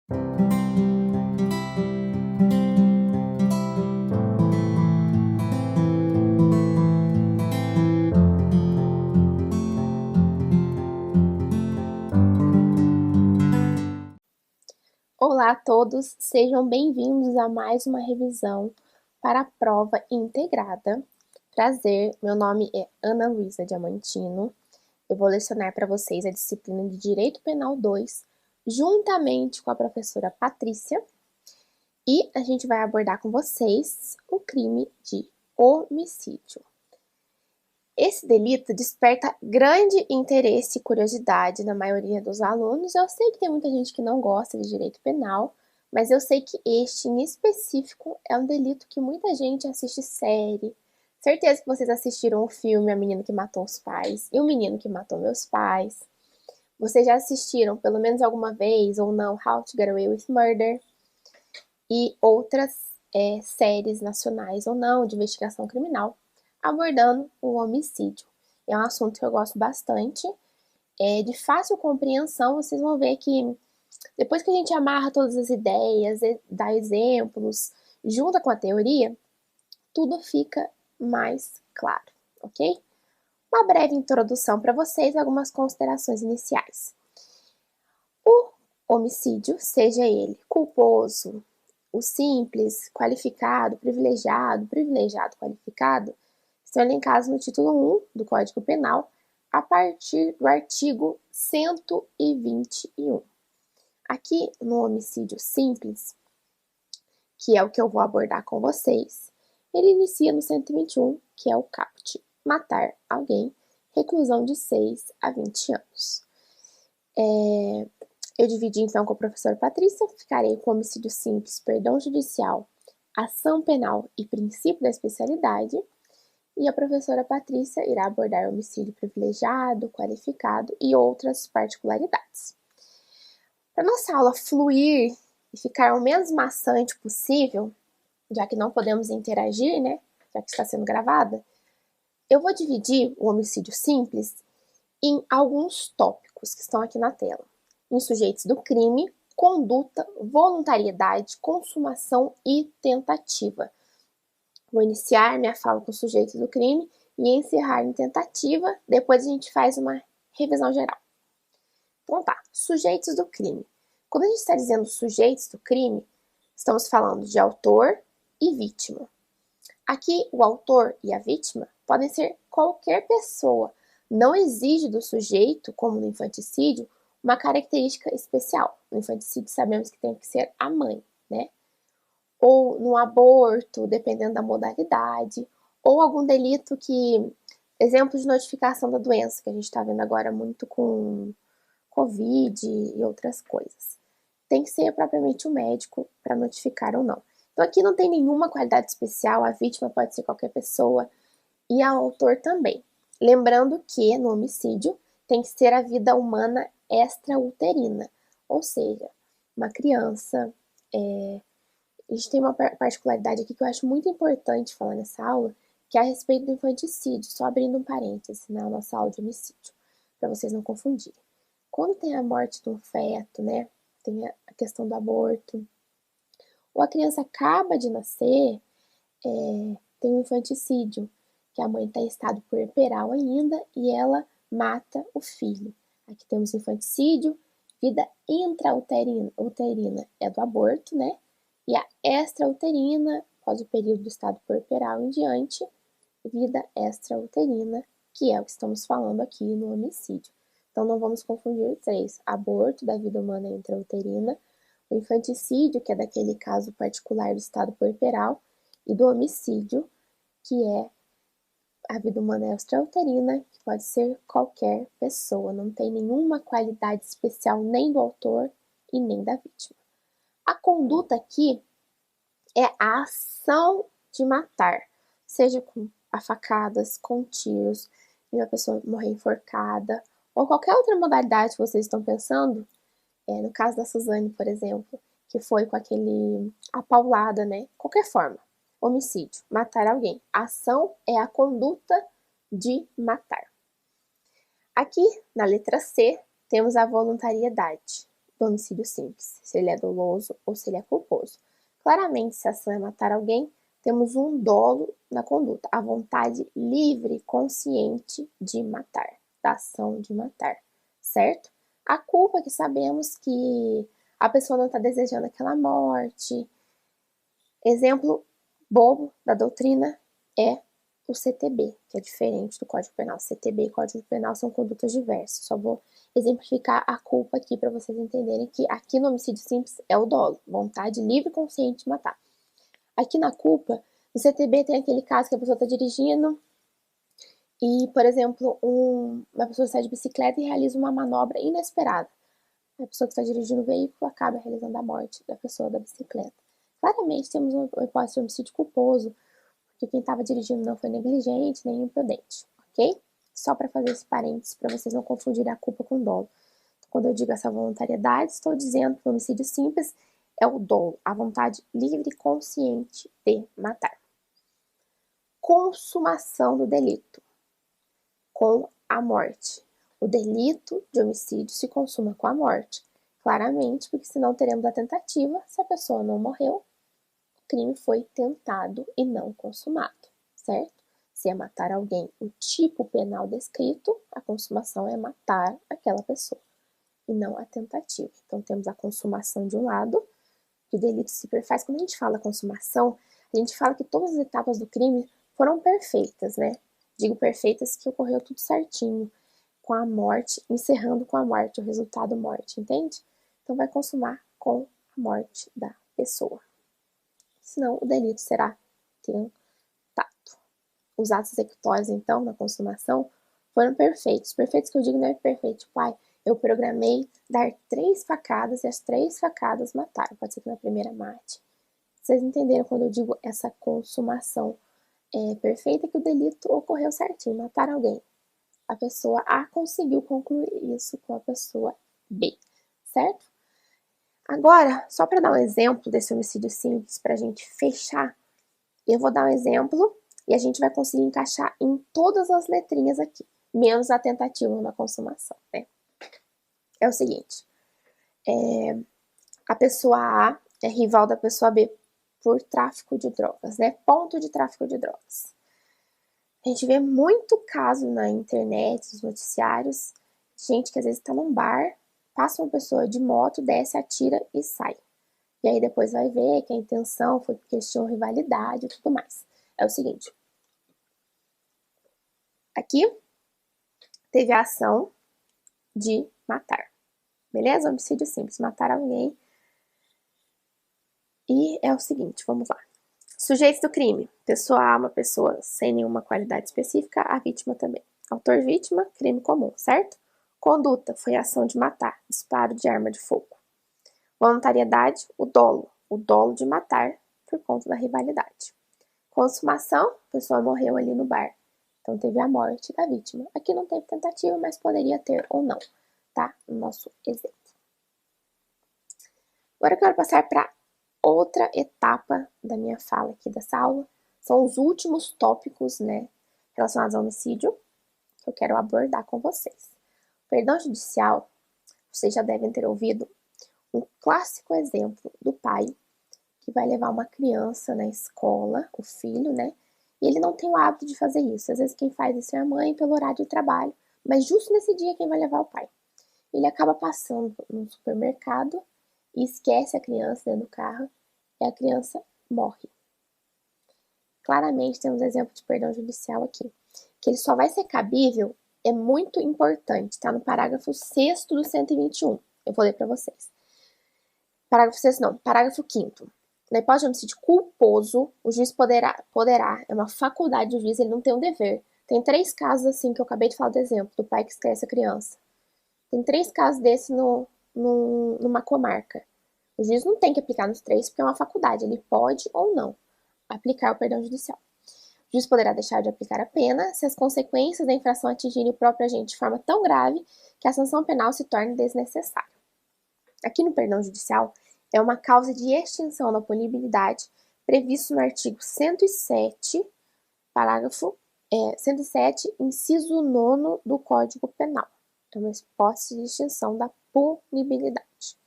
Olá a todos, sejam bem-vindos a mais uma revisão para a prova integrada. Prazer, meu nome é Ana Luísa Diamantino. Eu vou lecionar para vocês a disciplina de Direito Penal 2, juntamente com a professora Patrícia, e a gente vai abordar com vocês o crime de homicídio. Esse delito desperta grande interesse e curiosidade na maioria dos alunos. Eu sei que tem muita gente que não gosta de direito penal, mas eu sei que este, em específico, é um delito que muita gente assiste série. Certeza que vocês assistiram o filme A Menina que Matou os Pais e O Menino que Matou Meus Pais. Vocês já assistiram, pelo menos alguma vez, ou não, How to Get Away with Murder e outras séries nacionais ou não, de investigação criminal, abordando o homicídio. É um assunto que eu gosto bastante, de fácil compreensão. Vocês vão ver que depois que a gente amarra todas as ideias, dá exemplos, junta com a teoria, tudo fica mais claro, ok? Uma breve introdução para vocês, algumas considerações iniciais. O homicídio, seja ele culposo, o simples, qualificado, privilegiado, qualificado, estão elencados no título 1 do Código Penal, a partir do artigo 121. Aqui, no homicídio simples, que é o que eu vou abordar com vocês, ele inicia no 121, que é o caput, matar alguém, reclusão de 6 a 20 anos. Eu dividi então com a professora Patrícia, ficarei com homicídio simples, perdão judicial, ação penal e princípio da especialidade, e a professora Patrícia irá abordar homicídio privilegiado, qualificado e outras particularidades. Para nossa aula fluir e ficar o menos maçante possível, já que não podemos interagir, né, já que está sendo gravada, eu vou dividir o homicídio simples em alguns tópicos que estão aqui na tela. Em sujeitos do crime, conduta, voluntariedade, consumação e tentativa. Vou iniciar minha fala com sujeitos do crime e encerrar em tentativa, depois a gente faz uma revisão geral. Então tá, sujeitos do crime. Quando a gente está dizendo sujeitos do crime, estamos falando de autor e vítima. Aqui, o autor e a vítima podem ser qualquer pessoa. Não exige do sujeito, como no infanticídio, uma característica especial. No infanticídio sabemos que tem que ser a mãe, né? Ou no aborto, dependendo da modalidade, ou algum delito que... Exemplo de notificação da doença, que a gente está vendo agora muito com Covid e outras coisas. Tem que ser propriamente o médico para notificar ou não. Então aqui não tem nenhuma qualidade especial, a vítima pode ser qualquer pessoa e o autor também. Lembrando que no homicídio tem que ser a vida humana extrauterina, ou seja, uma criança. A gente tem uma particularidade aqui que eu acho muito importante falar nessa aula, que é a respeito do infanticídio, só abrindo um parêntese na nossa aula de homicídio, para vocês não confundirem. Quando tem a morte de um feto, né, tem a questão do aborto, ou a criança acaba de nascer, tem um infanticídio, que a mãe está em estado puerperal ainda e ela mata o filho. Aqui temos infanticídio, vida intrauterina é do aborto, né? E a extrauterina, após o período do estado puerperal em diante, vida extrauterina, que é o que estamos falando aqui no homicídio. Então não vamos confundir os três: aborto da vida humana intrauterina, o infanticídio, que é daquele caso particular do estado puerperal, e do homicídio, que é a vida humana extrauterina, que pode ser qualquer pessoa, não tem nenhuma qualidade especial nem do autor e nem da vítima. A conduta aqui é a ação de matar, seja com facadas, com tiros, e uma pessoa morrer enforcada, ou qualquer outra modalidade que vocês estão pensando. No caso da Suzane, por exemplo, que foi com a paulada, né? Qualquer forma. Homicídio, matar alguém. A ação é a conduta de matar. Aqui, na letra C, temos a voluntariedade. do homicídio simples, se ele é doloso ou se ele é culposo. Claramente, se a ação é matar alguém, temos um dolo na conduta, a vontade livre, consciente de matar, da ação de matar, certo? A culpa, que sabemos que a pessoa não está desejando aquela morte. Exemplo bobo da doutrina é o CTB, que é diferente do Código Penal. CTB e Código Penal são condutas diversas. Só vou exemplificar a culpa aqui para vocês entenderem que aqui no homicídio simples é o dolo, vontade livre e consciente de matar. Aqui na culpa, no CTB tem aquele caso que a pessoa está dirigindo e, por exemplo, uma pessoa sai de bicicleta e realiza uma manobra inesperada. A pessoa que está dirigindo o veículo acaba realizando a morte da pessoa da bicicleta. Claramente temos uma hipótese de homicídio culposo, porque quem estava dirigindo não foi negligente nem imprudente, ok? Só para fazer esse parênteses, para vocês não confundirem a culpa com dolo. Quando eu digo essa voluntariedade, estou dizendo que o homicídio simples é o dolo, a vontade livre e consciente de matar. Consumação do delito com a morte. O delito de homicídio se consuma com a morte, claramente, porque senão teremos a tentativa. Se a pessoa não morreu, o crime foi tentado e não consumado, certo? Se é matar alguém, o tipo penal descrito, a consumação é matar aquela pessoa e não a tentativa. Então temos a consumação de um lado, que o delito se perfaz. Quando a gente fala consumação, a gente fala que todas as etapas do crime foram perfeitas, né? Digo perfeitas que ocorreu tudo certinho, com a morte, encerrando com a morte, o resultado morte, entende? Então vai consumar com a morte da pessoa. Senão o delito será tentado. Os atos executórios, então, na consumação, foram perfeitos. Perfeitos que eu digo não é perfeito, pai. Eu programei dar 3 facadas e as 3 facadas mataram. Pode ser que na primeira mate. Vocês entenderam quando eu digo essa consumação perfeita, que o delito ocorreu certinho, mataram alguém. A pessoa A conseguiu concluir isso com a pessoa B, certo? Agora, só para dar um exemplo desse homicídio simples, para a gente fechar, eu vou dar um exemplo e a gente vai conseguir encaixar em todas as letrinhas aqui, menos a tentativa na consumação, né? É o seguinte, a pessoa A é rival da pessoa B por tráfico de drogas, né? Ponto de tráfico de drogas. A gente vê muito caso na internet, nos noticiários, gente que às vezes está num bar, passa uma pessoa de moto, desce, atira e sai. E aí depois vai ver que a intenção foi porque eles tinham rivalidade e tudo mais. É o seguinte, aqui teve a ação de matar, beleza? Homicídio simples, matar alguém. E é o seguinte, vamos lá. Sujeitos do crime, pessoa A, uma pessoa sem nenhuma qualidade específica, a vítima também. Autor-vítima, crime comum, certo? Conduta, foi a ação de matar, disparo de arma de fogo. Voluntariedade, o dolo de matar por conta da rivalidade. Consumação, a pessoa morreu ali no bar, então teve a morte da vítima. Aqui não teve tentativa, mas poderia ter ou não, tá? No nosso exemplo. Agora eu quero passar para outra etapa da minha fala aqui dessa aula. São os últimos tópicos, né, relacionados ao homicídio que eu quero abordar com vocês. Perdão judicial, vocês já devem ter ouvido um clássico exemplo do pai que vai levar uma criança na escola, o filho, né? E ele não tem o hábito de fazer isso. Às vezes quem faz isso é a mãe pelo horário de trabalho, mas justo nesse dia quem vai levar é o pai. Ele acaba passando no supermercado e esquece a criança dentro do carro e a criança morre. Claramente temos exemplo de perdão judicial aqui. Que ele só vai ser cabível é muito importante, tá no parágrafo 6º do 121. Eu vou ler para vocês. Parágrafo 6º não, parágrafo 5º. Na hipótese de homicídio culposo, o juiz poderá, é uma faculdade do juiz, ele não tem um dever. Tem 3 casos assim que eu acabei de falar do exemplo, do pai que esquece a criança. Tem 3 casos desses numa comarca. O juiz não tem que aplicar nos 3 porque é uma faculdade, ele pode ou não aplicar o perdão judicial. O juiz poderá deixar de aplicar a pena se as consequências da infração atingirem o próprio agente de forma tão grave que a sanção penal se torne desnecessária. Aqui no perdão judicial, é uma causa de extinção da punibilidade previsto no artigo 107, parágrafo 107, inciso 9 do Código Penal. É uma hipótese de extinção da punibilidade.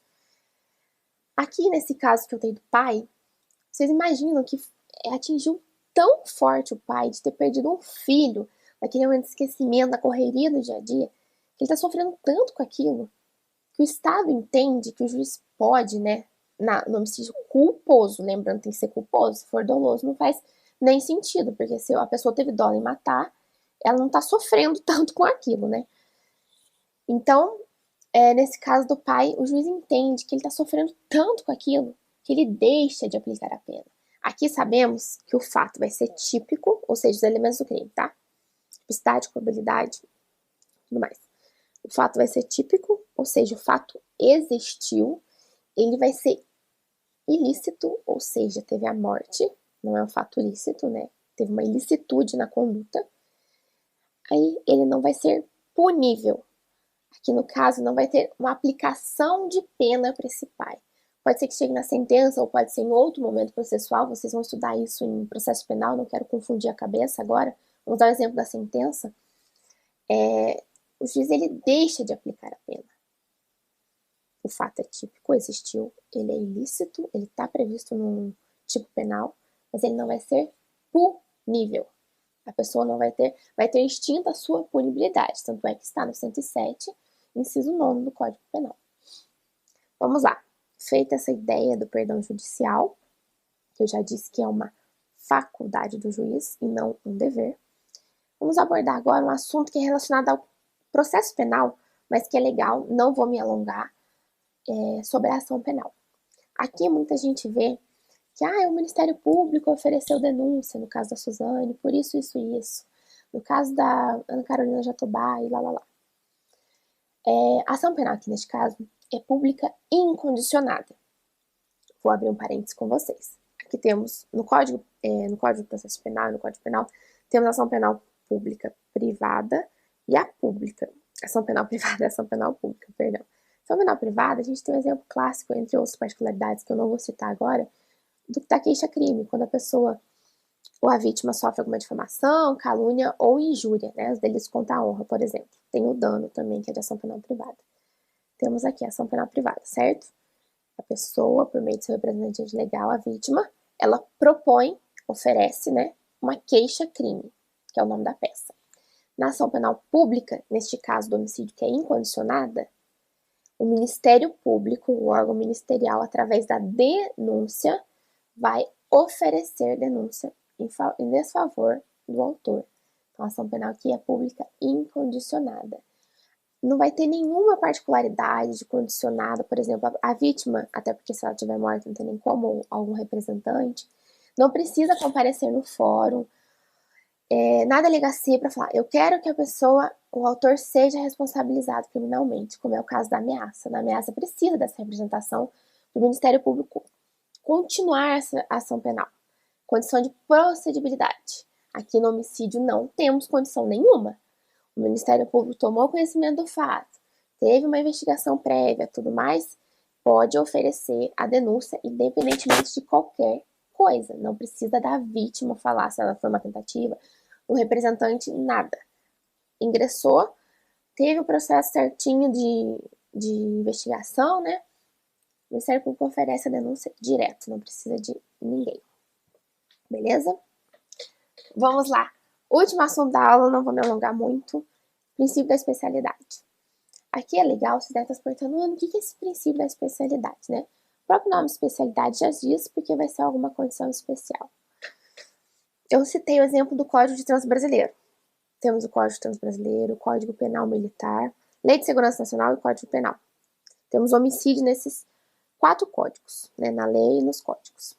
Aqui, nesse caso que eu tenho do pai, vocês imaginam que atingiu tão forte o pai de ter perdido um filho, naquele momento de esquecimento, da correria do dia a dia, que ele está sofrendo tanto com aquilo, que o Estado entende que o juiz pode, né, no homicídio culposo, lembrando, tem que ser culposo, se for doloso não faz nem sentido, porque se a pessoa teve dolo em matar, ela não tá sofrendo tanto com aquilo, né? Então, nesse caso do pai, o juiz entende que ele tá sofrendo tanto com aquilo, que ele deixa de aplicar a pena. Aqui sabemos que o fato vai ser típico, ou seja, os elementos do crime, tá? Tipicidade, probabilidade, tudo mais. O fato vai ser típico, ou seja, o fato existiu, ele vai ser ilícito, ou seja, teve a morte, não é um fato lícito, né? Teve uma ilicitude na conduta. Aí ele não vai ser punível. Aqui no caso não vai ter uma aplicação de pena para esse pai. Pode ser que chegue na sentença ou pode ser em outro momento processual, vocês vão estudar isso em processo penal, não quero confundir a cabeça agora. Vamos dar o exemplo da sentença. O juiz ele deixa de aplicar a pena. O fato é típico, existiu, ele é ilícito, ele está previsto num tipo penal, mas ele não vai ser punível. A pessoa não vai ter extinta a sua punibilidade, tanto é que está no 107, inciso 9 do Código Penal. Vamos lá. Feita essa ideia do perdão judicial, que eu já disse que é uma faculdade do juiz e não um dever, vamos abordar agora um assunto que é relacionado ao processo penal, mas que é legal, não vou me alongar, sobre a ação penal. Aqui muita gente vê que o Ministério Público ofereceu denúncia, no caso da Suzane, por isso, isso e isso. No caso da Ana Carolina Jatobá e lá. A ação penal aqui neste caso é pública incondicionada. Vou abrir um parênteses com vocês. Aqui temos, no Código de Processo Penal e no Código Penal, temos a ação penal pública privada e a pública. Ação penal privada e ação penal pública, perdão. Ação penal privada, a gente tem um exemplo clássico, entre outras particularidades que eu não vou citar agora, da queixa-crime, quando a pessoa ou a vítima sofre alguma difamação, calúnia ou injúria, né? Os delitos contra a honra, por exemplo. Tem o dano também, que é de ação penal privada. Temos aqui a ação penal privada, certo? A pessoa, por meio do seu representante legal, a vítima, ela propõe, oferece, né, uma queixa-crime, que é o nome da peça. Na ação penal pública, neste caso do homicídio que é incondicionada, o Ministério Público, o órgão ministerial, através da denúncia, vai oferecer denúncia em desfavor do autor. Então, a ação penal aqui é pública incondicionada. Não vai ter nenhuma particularidade de condicionada, por exemplo, a vítima, até porque se ela estiver morta não tem nem como, algum representante, não precisa comparecer no fórum, na delegacia para falar, eu quero que o autor seja responsabilizado criminalmente, como é o caso da ameaça. Na ameaça precisa dessa representação do Ministério Público continuar essa ação penal. Condição de procedibilidade. Aqui no homicídio não temos condição nenhuma. O Ministério Público tomou conhecimento do fato, teve uma investigação prévia, tudo mais, pode oferecer a denúncia independentemente de qualquer coisa. Não precisa da vítima falar se ela foi uma tentativa, o representante, nada. Ingressou, teve o processo certinho de investigação, né? O Ministério Público oferece a denúncia direto, não precisa de ninguém. Beleza? Vamos lá. Último assunto da aula, não vou me alongar muito. Princípio da especialidade. Aqui é legal, você deve estar se perguntando, o que é esse princípio da especialidade, né? O próprio nome especialidade já diz, porque vai ser alguma condição especial. Eu citei o exemplo do Código de Trânsito Brasileiro. Temos o Código de Trânsito Brasileiro, o Código Penal Militar, Lei de Segurança Nacional e Código Penal. Temos homicídio nesses 4 códigos, né? Na lei e nos códigos.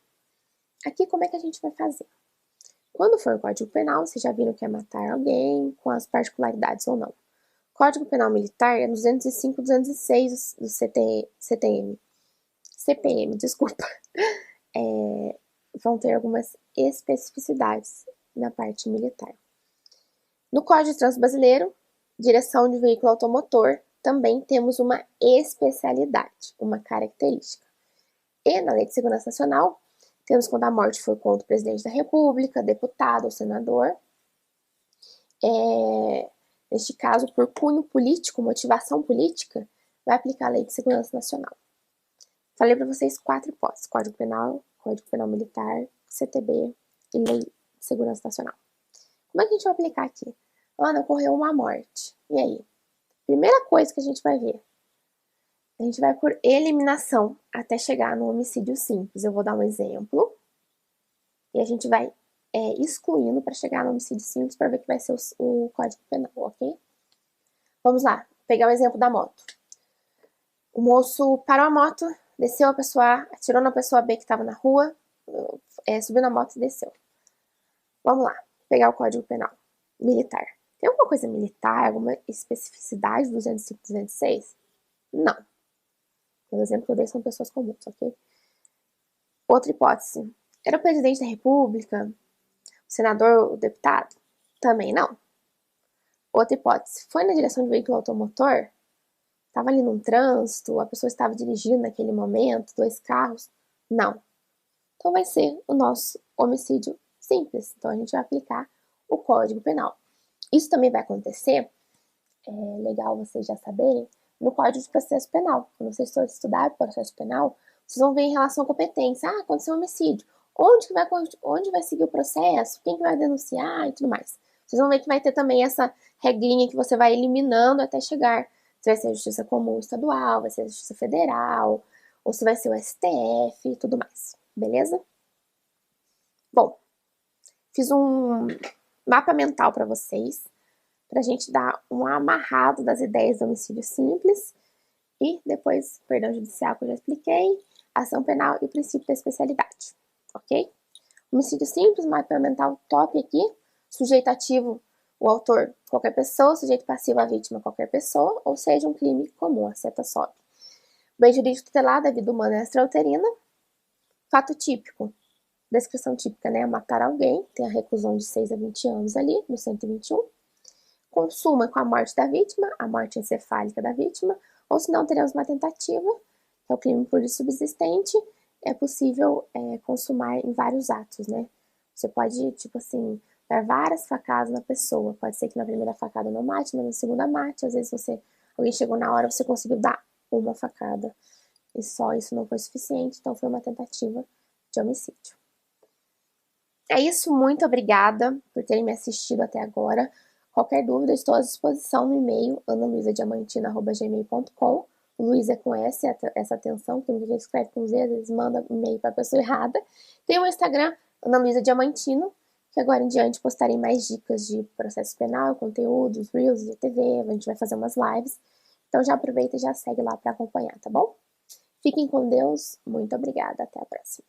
Aqui, como é que a gente vai fazer? Quando for o Código Penal, vocês já viram que é matar alguém, com as particularidades ou não. Código Penal Militar é 205 e 206 do CPM, desculpa. Vão ter algumas especificidades na parte militar. No Código de Trânsito Brasileiro, direção de veículo automotor, também temos uma especialidade, uma característica. E na Lei de Segurança Nacional, temos quando a morte for contra o presidente da República, deputado ou senador. Neste caso, por cunho político, motivação política, vai aplicar a Lei de Segurança Nacional. Falei para vocês 4 hipóteses: Código Penal Militar, CTB e Lei de Segurança Nacional. Como é que a gente vai aplicar aqui? Ana, ocorreu uma morte. E aí? Primeira coisa que a gente vai ver, a gente vai por eliminação até chegar no homicídio simples. Eu vou dar um exemplo e a gente vai excluindo para chegar no homicídio simples para ver que vai ser o Código Penal, ok? Vamos lá, pegar o exemplo da moto. O moço parou a moto, desceu a pessoa A, atirou na pessoa B que estava na rua, subiu na moto e desceu. Vamos lá, pegar o Código Penal Militar. Tem alguma coisa militar, alguma especificidade do 205 e 206? Não. Pelo exemplo que eu dei, são pessoas comuns, ok? Outra hipótese. Era o presidente da República? O senador, o deputado? Também não. Outra hipótese. Foi na direção de veículo automotor? Estava ali num trânsito? A pessoa estava dirigindo naquele momento? 2 carros? Não. Então vai ser o nosso homicídio simples. Então a gente vai aplicar o Código Penal. Isso também vai acontecer, é legal vocês já saberem, no Código de Processo Penal. Quando vocês forem estudar o processo penal, vocês vão ver em relação à competência. Ah, aconteceu um homicídio. Onde vai seguir o processo? Quem que vai denunciar e tudo mais. Vocês vão ver que vai ter também essa regrinha que você vai eliminando até chegar. Se vai ser a Justiça Comum Estadual, vai ser a Justiça Federal, ou se vai ser o STF e tudo mais. Beleza? Bom, fiz um mapa mental para vocês, para a gente dar um amarrado das ideias do homicídio simples e depois perdão judicial que eu já expliquei, ação penal e o princípio da especialidade, ok? Homicídio simples, mapa mental top aqui, sujeito ativo, o autor, qualquer pessoa, sujeito passivo, a vítima, qualquer pessoa, ou seja, um crime comum, a seta sobe. Bem jurídico tutelado, a vida humana é extrauterina. Fato típico, descrição típica, né? Matar alguém, tem a reclusão de 6 a 20 anos ali, no 121. Consuma com a morte da vítima, a morte encefálica da vítima, ou se não, teremos uma tentativa, que é o crime por subsistente, é possível consumar em vários atos, né? Você pode, tipo assim, dar várias facadas na pessoa, pode ser que na primeira facada não mate, mas na segunda mate, às vezes alguém chegou na hora, você conseguiu dar uma facada, e só isso não foi suficiente, então foi uma tentativa de homicídio. É isso, muito obrigada por terem me assistido até agora. Qualquer dúvida, estou à disposição no e-mail analuisadiamantina@gmail.com. O Luiz é com essa atenção, que muita gente escreve com Z, às vezes manda e-mail para a pessoa errada. Tem o Instagram, Ana Luisa Diamantino, que agora em diante postarei mais dicas de processo penal, conteúdos, reels de TV, a gente vai fazer umas lives. Então já aproveita e já segue lá para acompanhar, tá bom? Fiquem com Deus, muito obrigada, até a próxima.